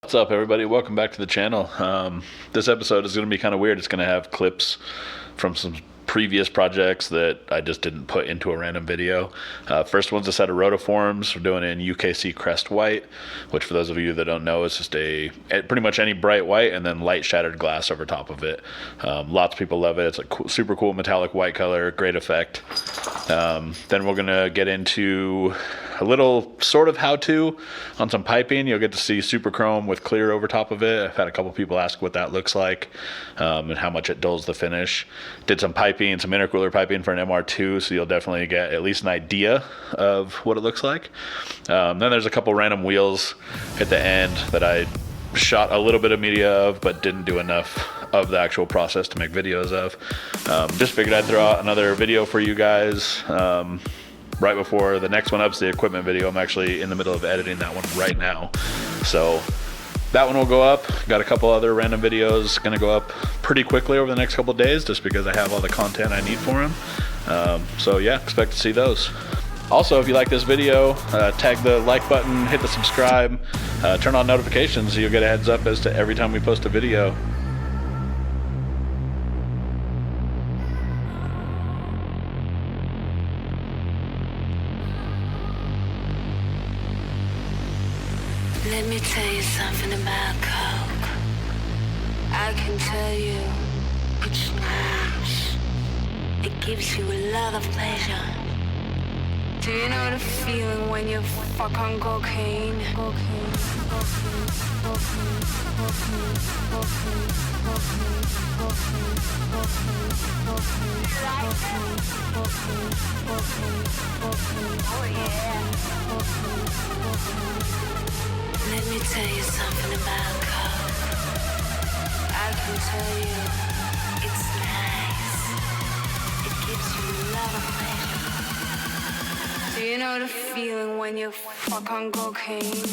What's up, everybody? Welcome back to the channel. This episode is going to be kind of weird. It's going to have clips from some previous projects that I just didn't put into a random video. First one's a set of rotoforms. We're doing it in UKC Crest white, which for those of you that don't know is just pretty much any bright white and then light shattered glass over top of it. Lots of people love it. It's a super cool metallic white color, great effect. Then we're going to get into a little sort of how-to on some piping. You'll get to see super chrome with clear over top of it. I've had a couple people ask what that looks like and how much it dulls the finish. Did some piping, some intercooler piping for an MR2, so you'll definitely get at least an idea of what it looks like. Then there's a couple random wheels at the end that I shot a little bit of media of, but didn't do enough of the actual process to make videos of. Just figured I'd throw out another video for you guys. Right before the next one up's the equipment video. I'm actually in the middle of editing that one right now. So that one will go up. Got a couple other random videos gonna go up pretty quickly over the next couple of days just because I have all the content I need for them. So yeah, expect to see those. Also, if you like this video, tag the like button, hit the subscribe, turn on notifications so you'll get a heads up as to every time we post a video. Let me tell you something about Coke. I can tell you it's nice. It gives you a lot of pleasure. Do you know the feeling when you fuck on cocaine? Let me tell you something about Coke. I can tell you it's nice. It gives you a lot of pleasure. Do you know the feeling when you fuck on cocaine?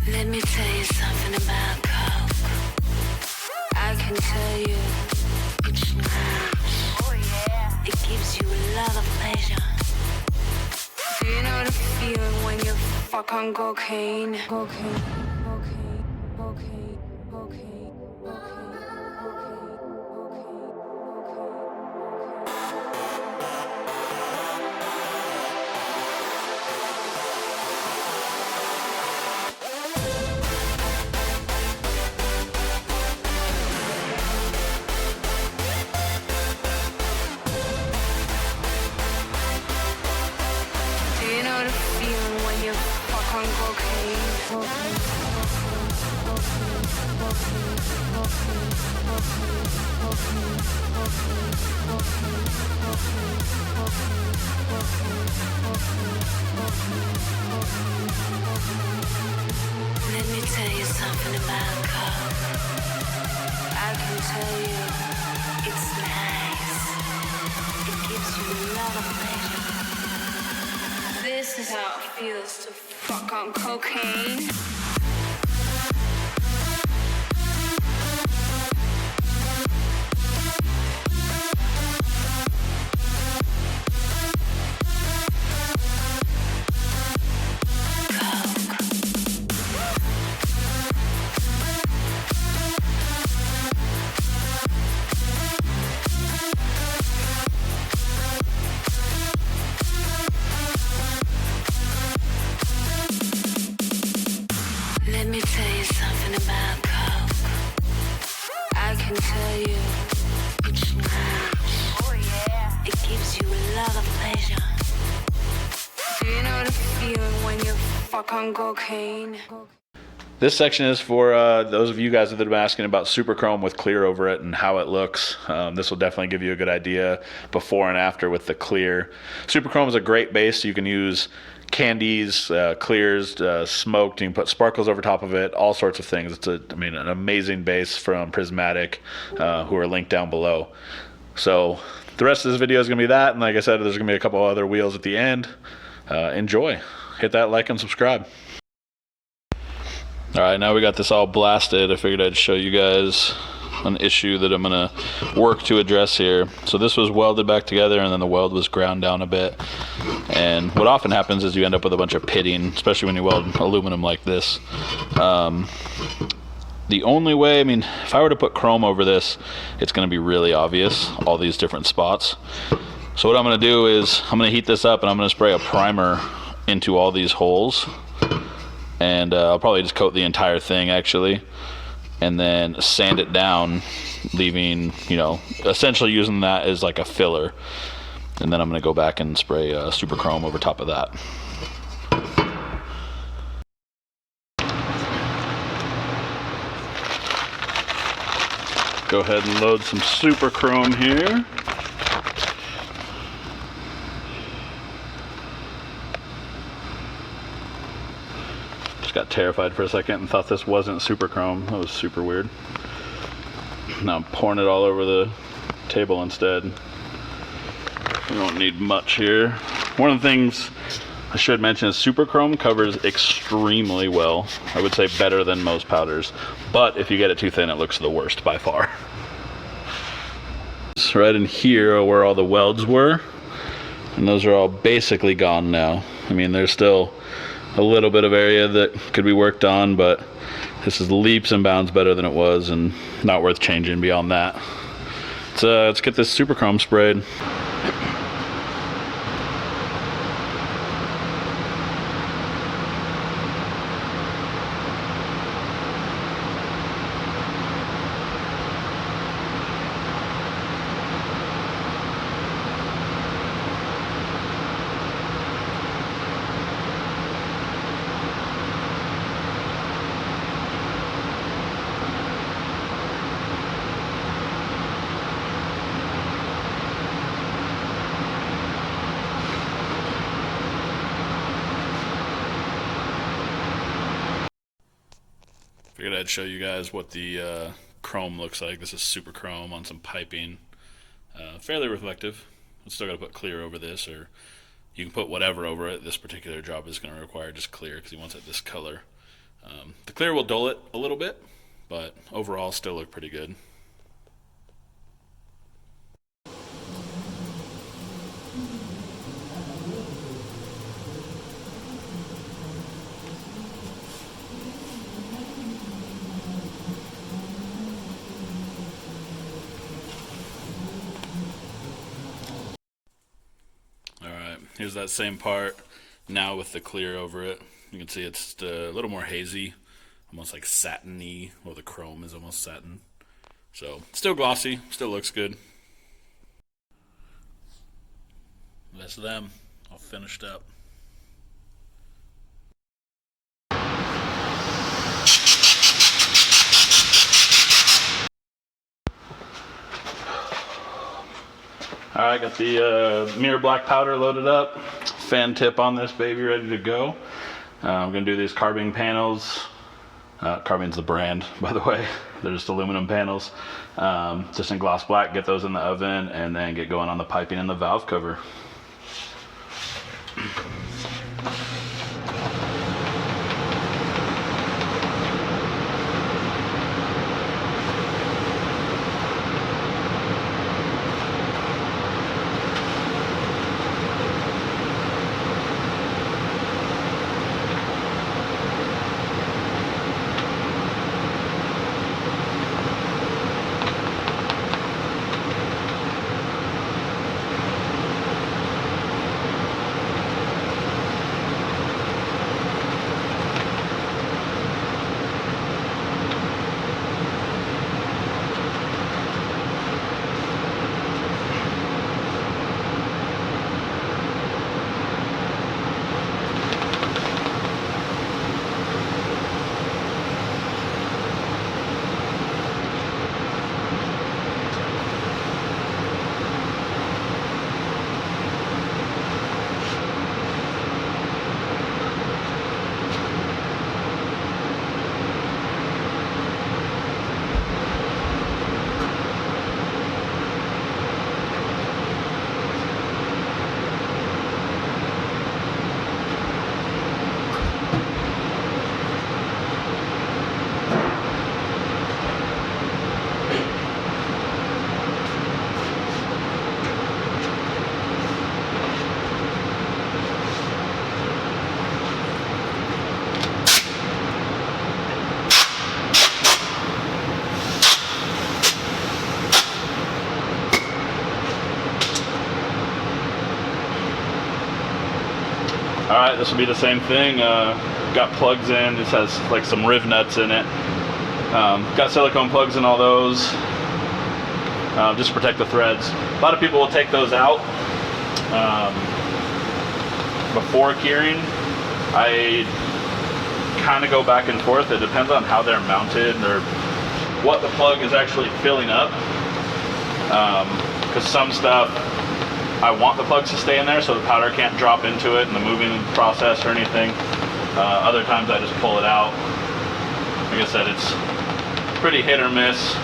Let me tell you something about Coke. I can tell you it's nice. Oh yeah. It gives you a lot of pleasure. Do you know the feeling when you fuck on cocaine? Cocaine. Let me tell you something about Coke. I can tell you it's nice. It gives you a lot of pleasure. This is how it feels to fuck on cocaine. Let me tell you something about Coke. I can tell you it's nice. Oh yeah. It gives you a lot of pleasure. Do you know the feeling when you fuck on cocaine? This section is for those of you guys that have been asking about super chrome with clear over it and how it looks. This will definitely give you a good idea before and after with the clear. Super chrome is a great base. You can use candies, clears, smoked. You can put sparkles over top of it, all sorts of things. It's an amazing base from Prismatic, who are linked down below. So the rest of this video is going to be that, and like I said, there's going to be a couple other wheels at the end. Enjoy. Hit that like and subscribe. All right, now we got this all blasted. I figured I'd show you guys an issue that I'm gonna work to address here. So this was welded back together, and then the weld was ground down a bit. And what often happens is you end up with a bunch of pitting, especially when you weld aluminum like this. The only way, if I were to put chrome over this, it's gonna be really obvious, all these different spots. So what I'm gonna do is I'm gonna heat this up, and I'm gonna spray a primer into all these holes. And I'll probably just coat the entire thing actually, and then sand it down, leaving, essentially using that as like a filler. And then I'm gonna go back and spray super chrome over top of that. Go ahead and load some super chrome here. Got terrified for a second and thought this wasn't super chrome. That was super weird. Now I'm pouring it all over the table instead. We don't need much here. One of the things I should mention is super chrome covers extremely well. I would say better than most powders, but if you get it too thin, it looks the worst by far. So right in here are where all the welds were, and those are all basically gone now. There's still a little bit of area that could be worked on, but this is leaps and bounds better than it was, and not worth changing beyond that. So let's get this super chrome sprayed. Figured I'd show you guys what the chrome looks like. This is super chrome on some piping. Fairly reflective. I'm still got to put clear over this, or you can put whatever over it. This particular job is going to require just clear because he wants it this color. The clear will dull it a little bit, but overall still look pretty good. Here's that same part now with the clear over it. You can see it's a little more hazy, almost like satiny. Well, the chrome is almost satin. So still glossy, still looks good. That's them, all finished up. Alright, got the mirror black powder loaded up. Fan tip on this baby, ready to go. I'm going to do these carbine panels. Carbine's the brand, by the way. They're just aluminum panels. Just in gloss black, get those in the oven, and then get going on the piping and the valve cover. All right, this will be the same thing. Got plugs in. This has like some riv nuts in it. Got silicone plugs in all those, just to protect the threads. A lot of people will take those out before keying. I kind of go back and forth. It depends on how they're mounted or what the plug is actually filling up. Because some stuff, I want the plugs to stay in there so the powder can't drop into it in the moving process or anything. Other times I just pull it out. Like I said, it's pretty hit or miss.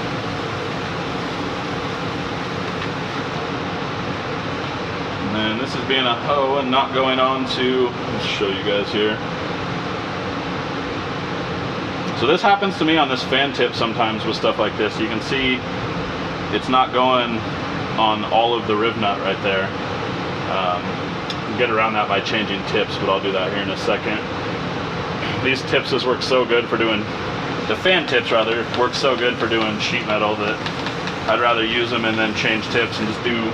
And then this is being a hoe and not going on to, let's show you guys here. So this happens to me on this fan tip sometimes with stuff like this. You can see it's not going on all of the riv nut right there. You can get around that by changing tips, but I'll do that here in a second. These tips work so good for doing, the fan tips rather, work so good for doing sheet metal that I'd rather use them and then change tips and just do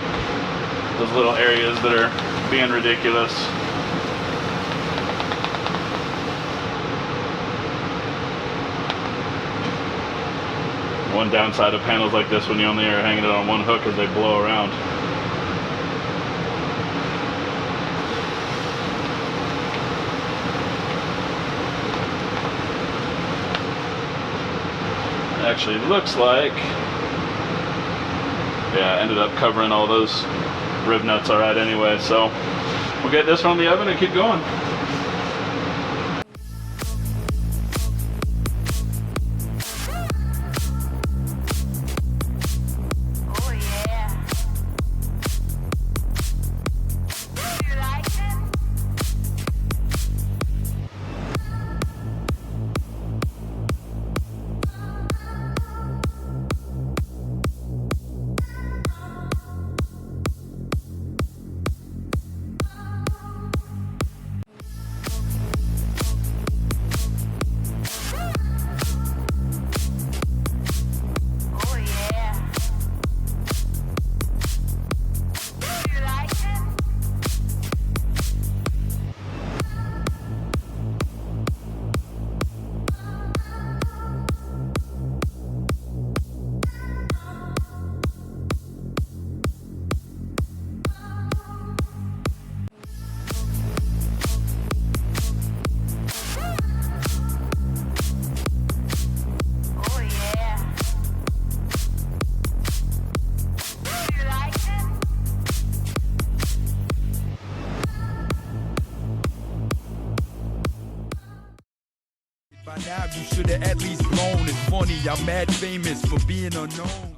those little areas that are being ridiculous. One downside of panels like this when you only are hanging it on one hook is they blow around. Actually looks like, yeah, I ended up covering all those riv nuts all right anyway, so we'll get this from the oven and keep going. By now you should have at least blown. It's funny, I'm mad famous for being unknown.